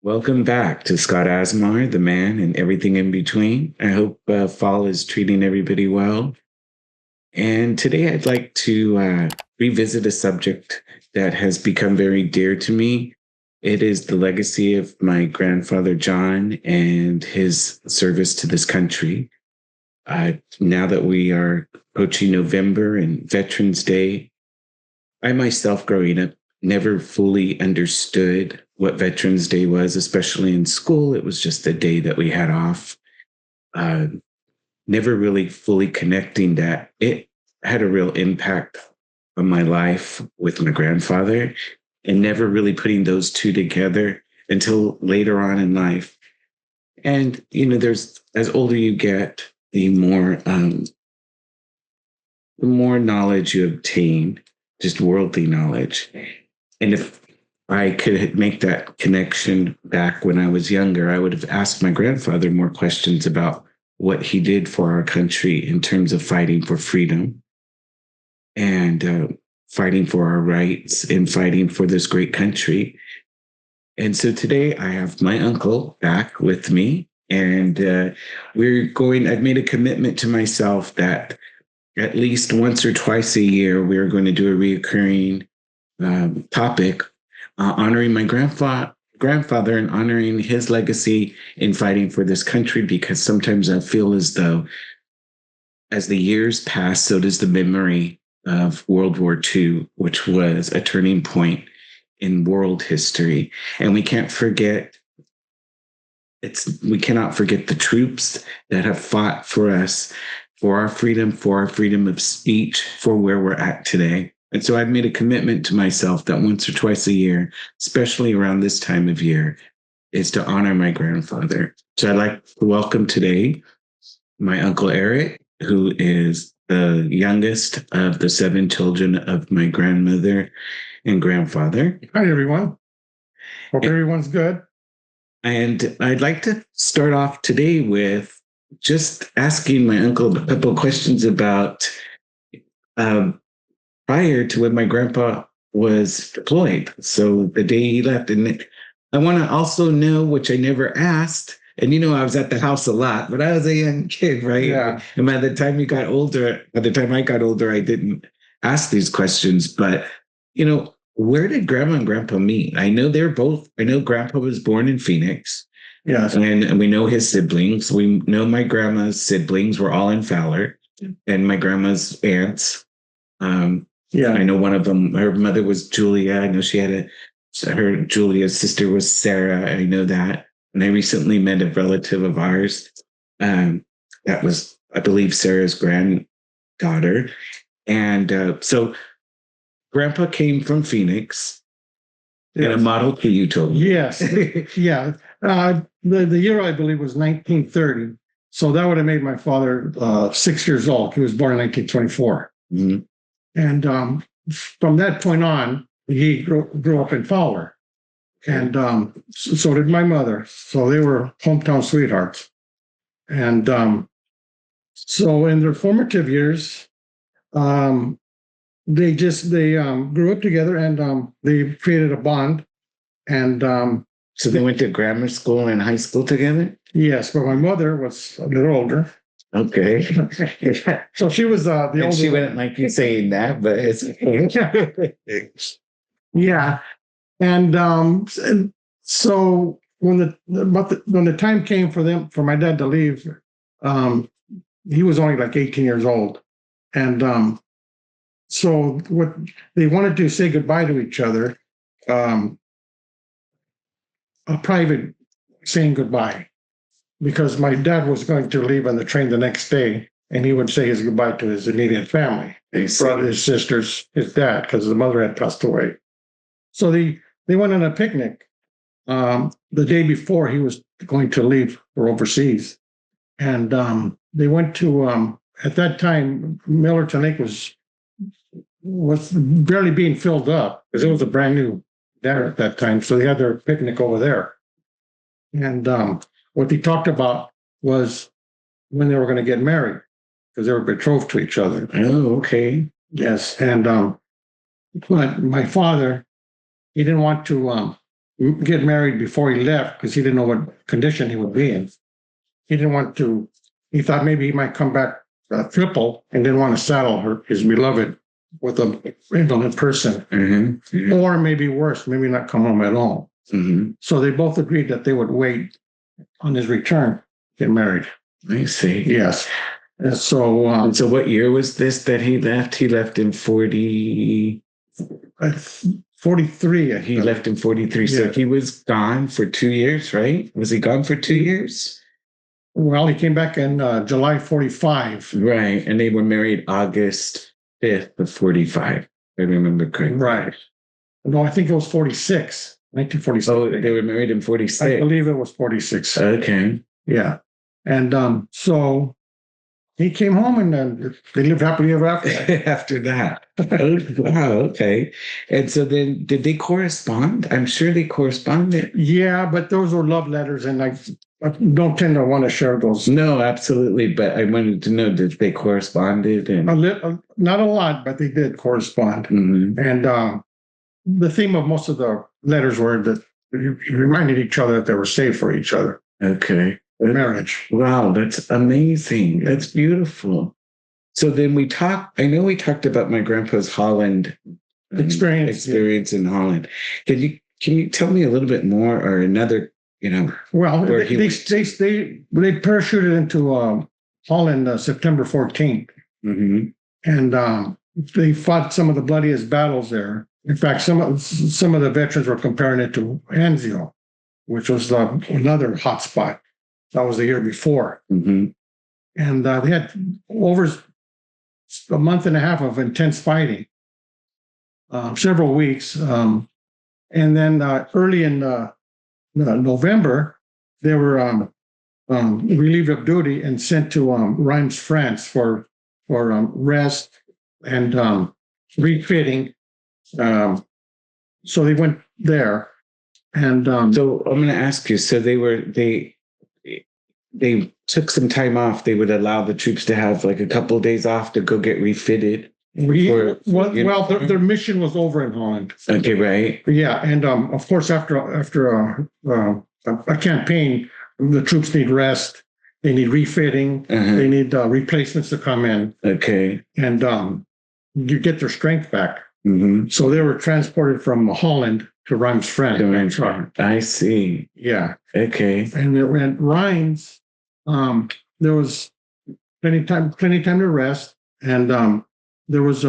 Welcome back to Scott Asmar, the man and everything in between. I hope fall is treating everybody well. And today I'd like to revisit a subject that has become very dear to me. It is the legacy of my grandfather, John, and his service to this country. Now that we are approaching November and Veterans Day, I myself, growing up, never fully understood what Veterans Day was, especially in school. It was just a day that we had off. Uh, Never really fully connecting that it had a real impact on my life with my grandfather, and never really putting those two together until later on in life. And, there's, as older you get, the more knowledge you obtain, just worldly knowledge. And if I could make that connection back when I was younger, I would have asked my grandfather more questions about what he did for our country in terms of fighting for freedom and fighting for our rights and fighting for this great country. And so today I have my uncle back with me, and I've made a commitment to myself that at least once or twice a year, we're going to do a reoccurring topic honoring my grandfather and honoring his legacy in fighting for this country, because sometimes I feel as though as the years pass, so does the memory of World War II, which was a turning point in world history. And we cannot forget the troops that have fought for us, for our freedom of speech, for where we're at today. And so I've made a commitment to myself that once or twice a year, especially around this time of year, is to honor my grandfather. So I'd like to welcome today my Uncle Eric, who is the youngest of the 7 children of my grandmother and grandfather. Hi, everyone. Hope everyone's good. And I'd like to start off today with just asking my uncle a couple of questions about prior to when my grandpa was deployed. So the day he left. And I want to also know, which I never asked, and I was at the house a lot, but I was a young kid, right? Yeah. And by the time I got older, I didn't ask these questions. But, where did grandma and grandpa meet? I know grandpa was born in Phoenix. Yes. And we know his siblings. We know my grandma's siblings were all in Fowler, and my grandma's aunts. I know one of them, her mother was Julia. I know Julia's sister was Sarah. I know that. And I recently met a relative of ours that was, I believe, Sarah's granddaughter. And so grandpa came from Phoenix. Yes. In a Model T, you told me. Yes. Yeah. The year, I believe, was 1930. So that would have made my father 6 years old. He was born in 1924. Mm-hmm. And from that point on, he grew up in Fowler. And so did my mother. So they were hometown sweethearts. And so in their formative years, they grew up together, and they created a bond. And so they went to grammar school and high school together? Yes, but my mother was a little older. Okay. So she was the older. She wouldn't like you saying that, but it's yeah. And so when the time came for my dad to leave, he was only like 18 years old, and so what they wanted to say goodbye to each other, a private saying goodbye, because my dad was going to leave on the train the next day, and he would say his goodbye to his immediate family, his brothers, his sisters, his dad, because his mother had passed away. So they went on a picnic the day before he was going to leave for overseas. And they went to, at that time, Millerton Lake was barely being filled up, because it was a brand new dam at that time. So they had their picnic over there. And what they talked about was when they were going to get married, because they were betrothed to each other. Oh, okay. Yes. And but my father, he didn't want to get married before he left because he didn't know what condition he would be in. He didn't want to. He thought maybe he might come back triple and didn't want to saddle his beloved with a indolent person, or maybe worse, maybe not come home at all. So they both agreed that they would wait on his return, get married. I see. Yes. And so what year was this that he left? He left in 40. 43. He left in 43. So he was gone for 2 years, right? Was he gone for 2 years? Well, he came back in July 45. Right. And they were married August 5th of 45. If I remember correctly. Right. No, I think it was 46. 1946. Oh, they were married in 46. I believe it was 46. Okay. Yeah. And so he came home and they lived happily ever after. After that. Oh, wow. Okay. And so then did they correspond? I'm sure they corresponded. Yeah, but those were love letters, and I don't tend to want to share those. No, absolutely. But I wanted to know, did they corresponded? And not a lot, but they did correspond. And the theme of most of the letters were that you reminded each other that they were safe for each other. Okay. Marriage. Wow, that's amazing. That's beautiful. So then I know we talked about my grandpa's Holland experience in Holland. Can you tell me a little bit more, or another, well, they parachuted into Holland September 14th. And they fought some of the bloodiest battles there. In fact, some of the veterans were comparing it to Anzio, which was another hot spot. That was the year before. And they had over a month and a half of intense fighting, several weeks. And then early in November, they were relieved of duty and sent to Reims, France for rest and refitting. So they went there. And so I'm going to ask you, so they took some time off. They would allow the troops to have like a couple of days off to go get refitted. Their mission was over in Holland. Okay, right. Yeah, and of course, after a campaign, the troops need rest. They need refitting. They need replacements to come in. Okay, and you get their strength back. So they were transported from Holland to Reims, France. I see. Yeah. Okay. And at Reims, there was plenty time to rest, and there was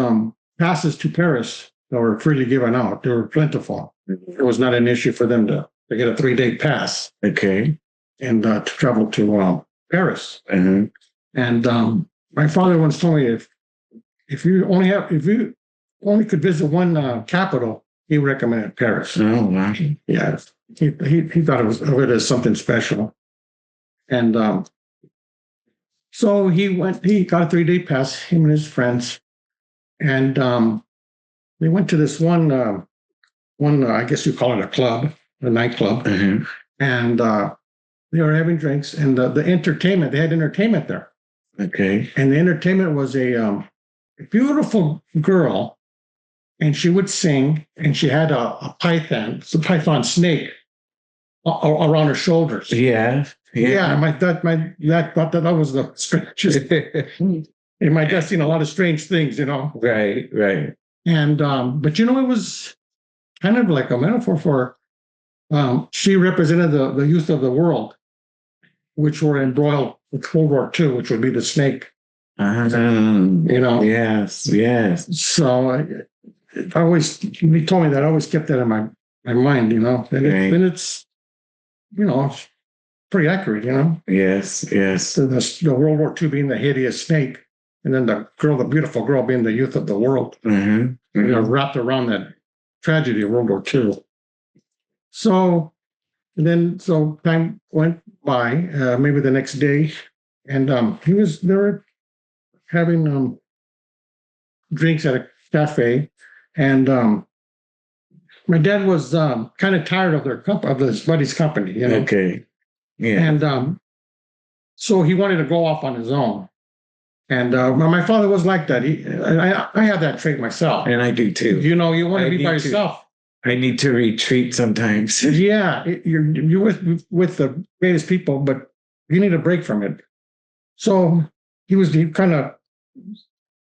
passes to Paris that were freely given out. They were plentiful. It was not an issue for them to get a 3-day pass. Okay. And to travel to Paris. And my father once told me if you only could visit one capital, he recommended Paris. Oh wow! Yeah, he thought of it as something special, and so he went. He got a 3-day pass. Him and his friends, and they went to this one. I guess you call it a club, a nightclub, and they were having drinks, and the entertainment. They had entertainment there. Okay, and the entertainment was a beautiful girl. And she would sing, and she had a python snake around her shoulders. Yeah. My dad thought that was the strangest. And my dad's seen a lot of strange things, Right. And but it was kind of like a metaphor for she represented the youth of the world, which were embroiled with World War II, which would be the snake. Yes. So. He told me that. I always kept that in my mind, and it's pretty accurate, Yes. The World War II being the hideous snake, and then the beautiful girl being the youth of the world, wrapped around that tragedy of World War II. So time went by, maybe the next day, and they were having drinks at a cafe. And my dad was kind of tired of his buddy's company, Okay. Yeah. And so he wanted to go off on his own. And my father was like that. I have that trait myself. And I do too. You want to be by yourself. I need to retreat sometimes. Yeah, you're with the greatest people, but you need a break from it. So he kind of,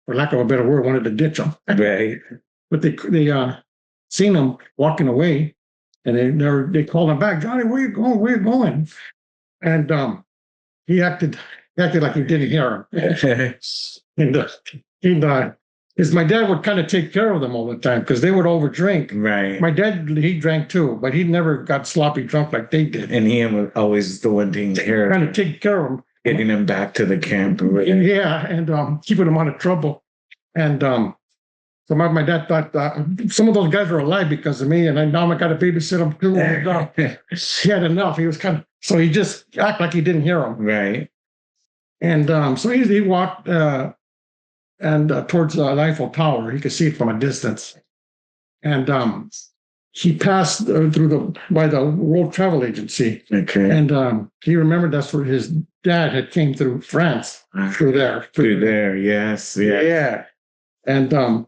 for lack of a better word, wanted to ditch him. Right. But they seen him walking away, and they called him back. Johnny, where you going? Where you going? And he acted like he didn't hear him. And my dad would kind of take care of them all the time because they would overdrink. Right. My dad, he drank too, but he never got sloppy drunk like they did. And he was always the one taking care kind of taking care of them, getting them back to the camp. Yeah, and keeping them out of trouble. And so my dad thought some of those guys are alive because of me, and now I got to babysit them too. And, he had enough. He was so he just acted like he didn't hear them. Right. And so he walked towards the Eiffel Tower. He could see it from a distance. And he passed by the World Travel Agency. Okay. And he remembered that's where his dad had came through France, through there. Through there, yes. Yeah. And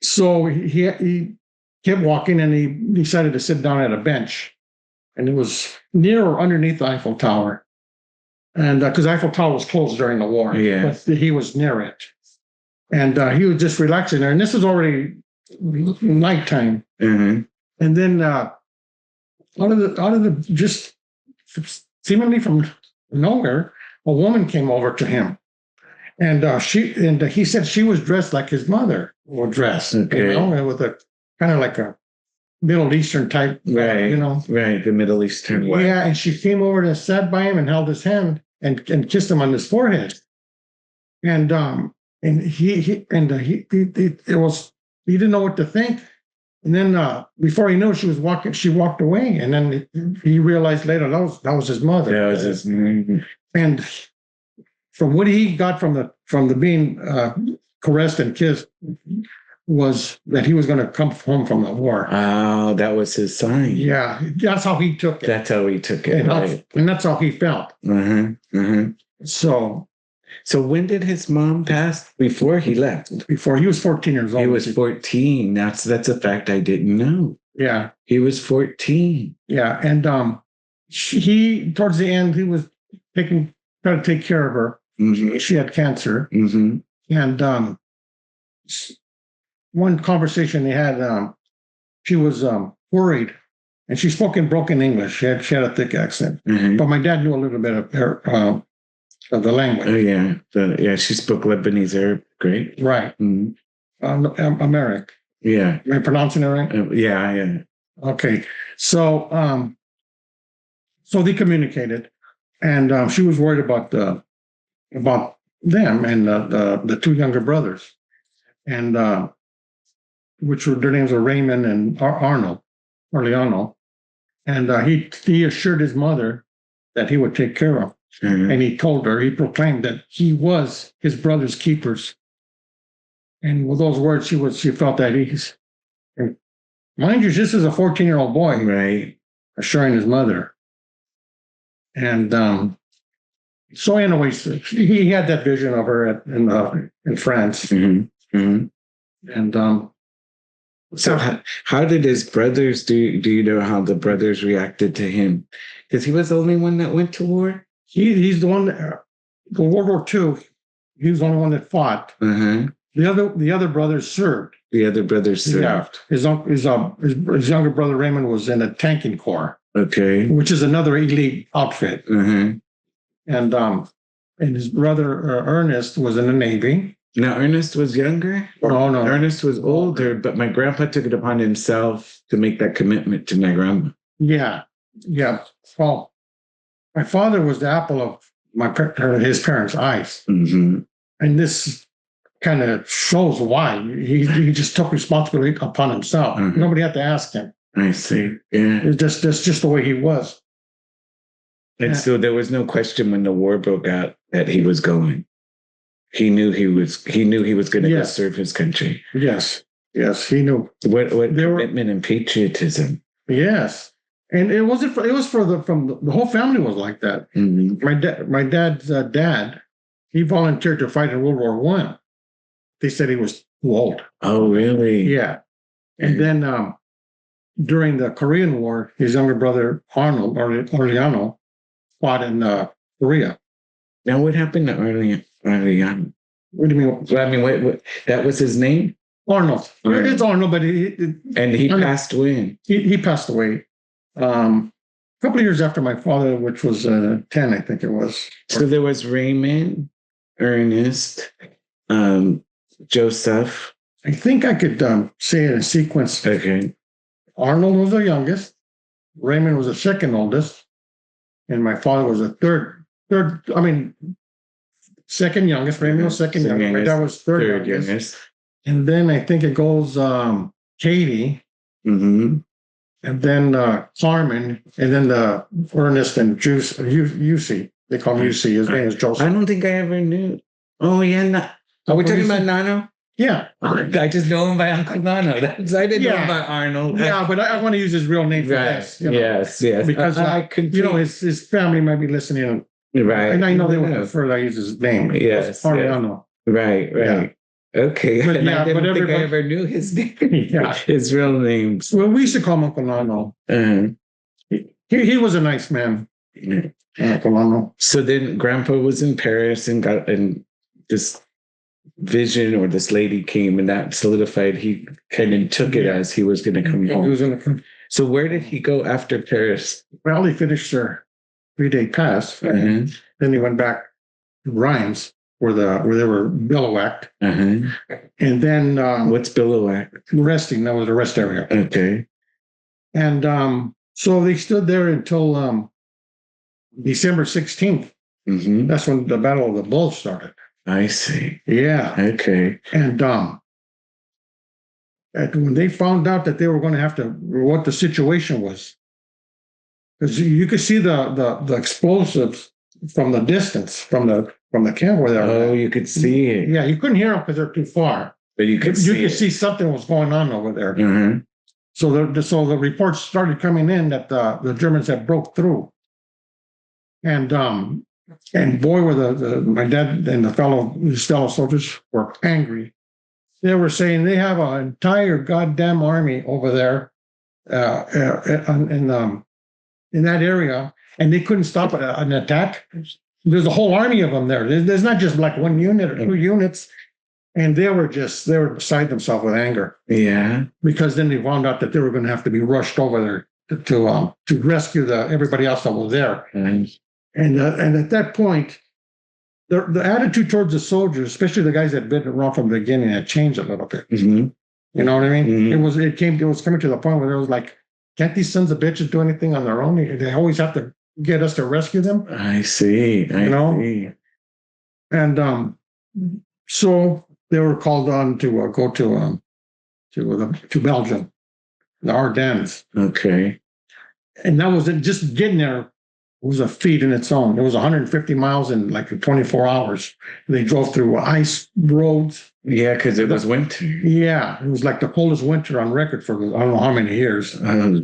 so he kept walking, and he decided to sit down at a bench. And it was near or underneath the Eiffel Tower. And because Eiffel Tower was closed during the war, but he was near it. And he was just relaxing there. And this is already nighttime. Mm-hmm. And then out of the just seemingly from nowhere, a woman came over to him. And he said she was dressed like his mother would dress. Okay. With a kind of like a Middle Eastern type, right? Right, the Middle Eastern way. Yeah, and she came over and sat by him and held his hand and kissed him on his forehead. And he didn't know what to think. And then before he knew it, she walked away. And then he realized later that was his mother. That was his mother. And from what he got from the being caressed and kissed was that he was going to come home from the war. Oh, that was his sign. Yeah, that's how he took it. That's how he took it. And that's how he felt. So when did his mom pass? Before he left? Before he was 14 years old. He was 14. That's a fact I didn't know. Yeah. He was 14. Yeah. And he towards the end, he was trying to take care of her. Mm-hmm. She had cancer. Mm-hmm. And one conversation they had, she was worried, and she spoke in broken English. She had a thick accent. Mm-hmm. But my dad knew a little bit of the language. Oh, yeah. She spoke Lebanese Arab. Great. Right. Mm-hmm. Amharic. Yeah. Am I pronouncing it right? Yeah. Okay. So they communicated, and she was worried about them and the two younger brothers, and which their names were Raymond and Arliano. And he assured his mother that he would take care of. Mm-hmm. And he proclaimed that he was his brother's keepers. And with those words, she felt at ease. And mind you, this is a 14-year-old boy, right, assuring his mother. And so, anyways, he had that vision of her in France. Mm-hmm. Mm-hmm. And so how did his brothers do you know how the brothers reacted to him? Because he was the only one that went to war? He's the one that, for World War II, he was the only one that fought. Uh-huh. The other brothers served. The other brothers served. Yeah. His younger brother Raymond was in a tanking corps. Okay. Which is another elite outfit. Uh-huh. And his brother Ernest was in the Navy. Now, Ernest was younger? No. Ernest was older, but my grandpa took it upon himself to make that commitment to my grandma. Yeah. Well, my father was the apple of his parents' eyes. Mm-hmm. And this kind of shows why. He just took responsibility upon himself. Mm-hmm. Nobody had to ask him. I see. Yeah. That's just the way he was. And so there was no question when the war broke out that he was going. He knew he was going to go serve his country. Yes, he knew. What commitment and patriotism. Yes. And it was the whole family was like that. Mm-hmm. My dad's dad, he volunteered to fight in World War I. They said he was too old. Oh, really? Yeah. And then during the Korean War, his younger brother Arnold Orleano fought in Korea. Now, what happened to Arleano? What do you mean? Well, I mean, what that was his name? Arnold. It's Arnold, but and he passed away. He passed away a couple of years after my father, which was 10, I think it was. So there was Raymond, Ernest, Joseph. I think I could say it in sequence. Okay. Arnold was the youngest. Raymond was the second oldest. And my father was the second youngest. Raymond was second youngest. My dad was third youngest. And then I think it goes Katie. Mm-hmm. And then Carmen. And then the Ernest and UC. They call him UC. His name is Joseph. I don't think I ever knew. Oh, yeah. Are we talking about Nano? Yeah. I just know him by Uncle Nano. I didn't know about Arnold. Yeah, but I want to use his real name for this. Yes. Because I could, his family might be listening. Right. And I know they would prefer that I use his name. Yes. Arleano. Right. Yeah. Okay. But, I didn't think I ever knew his name. Yeah. His real name. Well, we used to call him Uncle Nano. He was a nice man. Uncle Nano. So then Grandpa was in Paris and this vision or this lady came and that solidified. He kind of took it as he was going to come home. He was going to come. So where did he go after Paris? Well, he finished their 3-day pass. Then he went back to Rheims where they were bivouacked. And then what's bivouac? Resting. That was the rest area. Okay. And so they stood there until December 16th. That's when the Battle of the Bulge started. I see. Yeah. Okay. And when they found out that they were going to have to, what the situation was, because you could see the explosives from the distance, from the camp where they were. Oh, you could see it. Yeah, you couldn't hear them because they're too far. But you could see something was going on over there. So the reports started coming in that the Germans had broke through. And boy, were my dad and his fellow soldiers were angry. They were saying they have an entire goddamn army over there in that area, and they couldn't stop an attack. There's a whole army of them there. There's not just like one unit or two units. And they were beside themselves with anger. Yeah. Because then they found out that they were going to have to be rushed over there to rescue everybody else that was there. And at that point, the attitude towards the soldiers, especially the guys that had been around from the beginning, had changed a little bit. You know what I mean? It was coming to the point where it was like, can't these sons of bitches do anything on their own? They always have to get us to rescue them. I see. I see. And so they were called on to go to Belgium, the Ardennes. Okay. And that was just getting there. It was a feat in its own. It was 150 miles in like 24 hours. They drove through ice roads. Yeah, because it was winter. Yeah, it was like the coldest winter on record for I don't know how many years. Oh,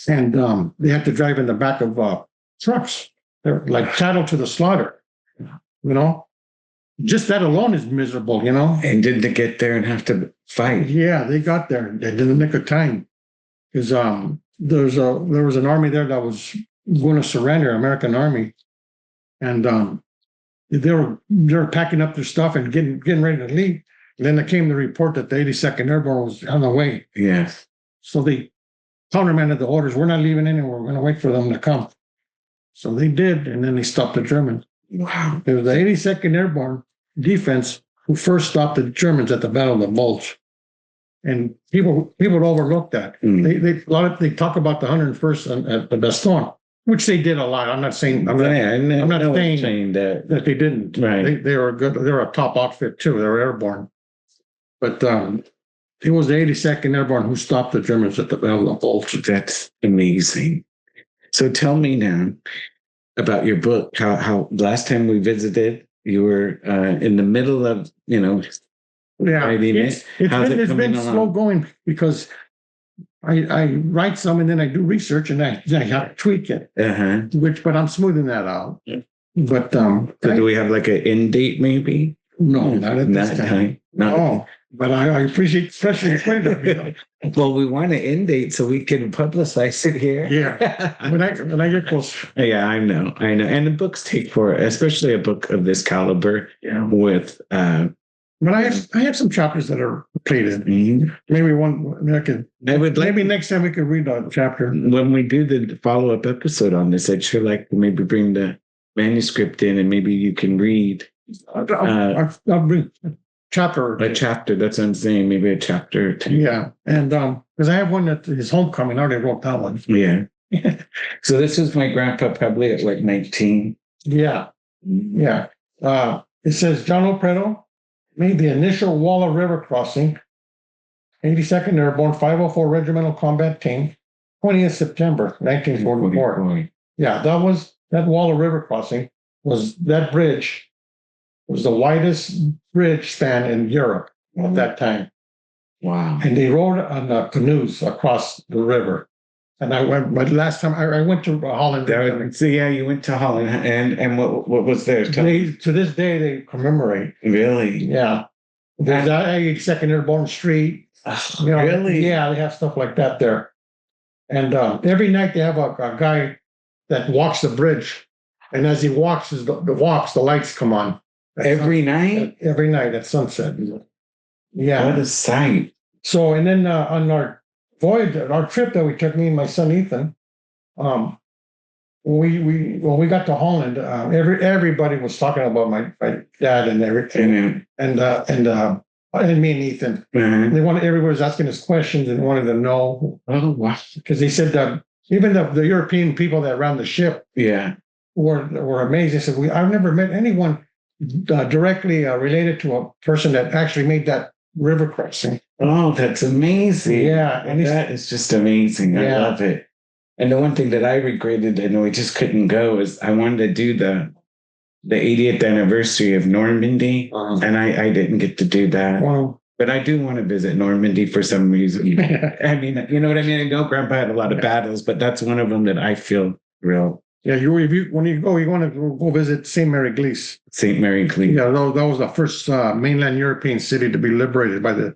and they had to drive in the back of trucks. They're like cattle to the slaughter. You know, just that alone is miserable. You know. And did they get there and have to fight? Yeah, they got there. They did the nick of time because there was an army there that was going to surrender, American army, and they were packing up their stuff and getting ready to leave. And then there came the report that the 82nd Airborne was on the way. Yes. So they countermanded the orders. We're not leaving anywhere. We're going to wait for them to come. So they did, and then they stopped the Germans. Wow. It was the 82nd Airborne defense who first stopped the Germans at the Battle of the Bulge. And people overlook that. They talk about the 101st at the Bastogne, which they did a lot. I'm not saying I'm not saying that they didn't. Right. They were good. They were a top outfit too. They were airborne. But it was the 82nd Airborne who stopped the Germans at the Battle of the Bulge. That's amazing. So tell me now about your book. How last time we visited, you were in the middle of it's been slow going because I write some and then I do research and I have to tweak it. But I'm smoothing that out. But so do we have like an end date maybe? No, not at this time. No. but I appreciate especially explaining that. You know. Well, we want to end date so we can publicize it here. Yeah, when I get close. Yeah, I know. And the books take for, especially a book of this caliber, Yeah. with But I have some chapters that are completed. mhm. Maybe one I could. I would like, Maybe next time we could read a chapter. when we do the follow-up episode on this, I'd sure like to maybe bring the manuscript in and maybe you can read I'll bring a chapter. Or a two. chapter. That's what I'm saying. Maybe a chapter or two. Yeah, and because I have one that is homecoming. I already wrote that one. Yeah. So this is my grandpa probably at like 19. Yeah, yeah. It says John Prieto made the initial Waller River crossing, 82nd Airborne 504 Regimental Combat Team, 20th September 1944. Yeah, that Waller River crossing that bridge was the widest bridge span in Europe at that time. Wow. And they rode on canoes across the river. And I went, but last time I went to Holland. So yeah, you went to Holland, and what was there? To this day, they commemorate. Really? Yeah. There's that 82nd Airborne Street. You know, really? Yeah, they have stuff like that there. And every night they have a guy that walks the bridge. And as he walks, the lights come on. Every night? Every night at sunset. Yeah. What a sight. So, and then on our voyage, our trip that we took, me and my son Ethan, when we got to Holland, everybody was talking about my dad and everything, and me and Ethan. Everybody was asking us questions and wanted to know. Oh wow! Because they said that even the European people that ran the ship, were amazed. They said, I've never met anyone directly related to a person that actually made that river crossing. Oh, that's amazing. Yeah. And that is just amazing. I love it. And the one thing that I regretted, and we just couldn't go, is I wanted to do the 80th anniversary of Normandy, and I didn't get to do that. Wow. But I do want to visit Normandy for some reason. I mean, you know what I mean? I know Grandpa had a lot of battles, but that's one of them that I feel real. Yeah, when you go, you want to go visit St. Mary Glees. St. Mary Glees. Yeah, that was the first mainland European city to be liberated by the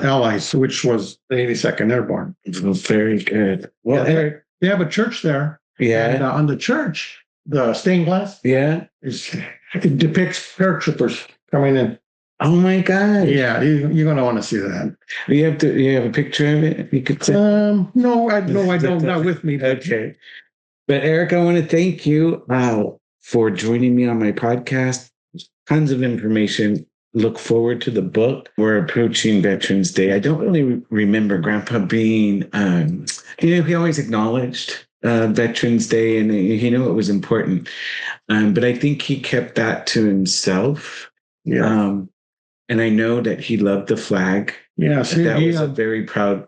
Allies, which was the 82nd Airborne. Very good. Well, they have a church there. Yeah. And on the church, the stained glass. Yeah. It depicts paratroopers coming in. Oh my God. Yeah, you're going to want to see that. You have a picture of it? You could say. No, I don't. Not with me. Okay. But Eric, I want to thank you for joining me on my podcast. Tons of information. Look forward to the book. We're approaching Veterans Day. I don't really remember Grandpa being, he always acknowledged Veterans Day, and he knew it was important. But I think he kept that to himself. Yeah. And I know that he loved the flag. Yeah. That was a very proud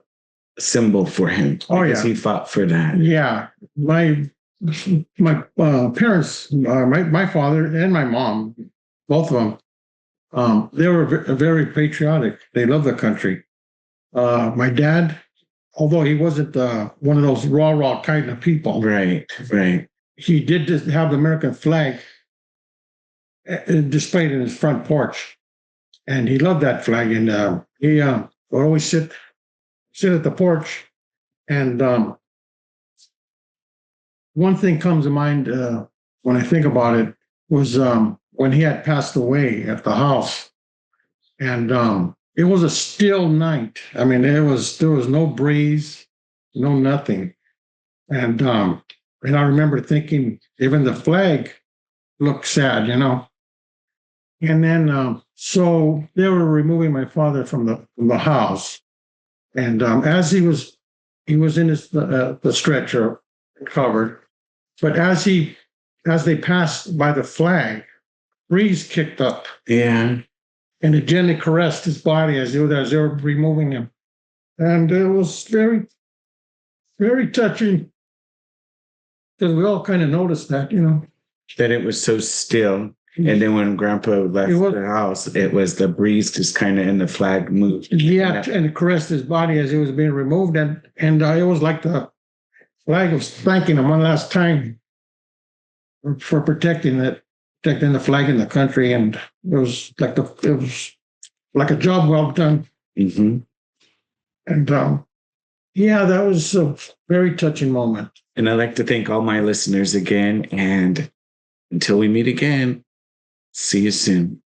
symbol for him. Oh, because he fought for that. Yeah. My parents, my father and my mom, both of them, they were very patriotic. They loved the country. My dad, although he wasn't one of those raw kind of people, right, he did just have the American flag displayed in his front porch, and he loved that flag. And he would always sit at the porch, and one thing comes to mind when I think about it was when he had passed away at the house, and it was a still night. I mean, there was no breeze, no nothing, and I remember thinking even the flag looked sad, And then so they were removing my father from the house, and as he was in his the stretcher covered, but as they passed by the flag, breeze kicked up. Yeah. And it gently caressed his body as they were removing him. And it was very, very touching, because we all kind of noticed that, That it was so still. And then when Grandpa left the house, it was the breeze just kind of, and the flag moved. Yeah, and it caressed his body as he was being removed. And it was like the flag was thanking him one last time for protecting the flag in the country. And it was like like a job well done. Mm-hmm. And yeah, that was a very touching moment. And I'd like to thank all my listeners again. And until we meet again, see you soon.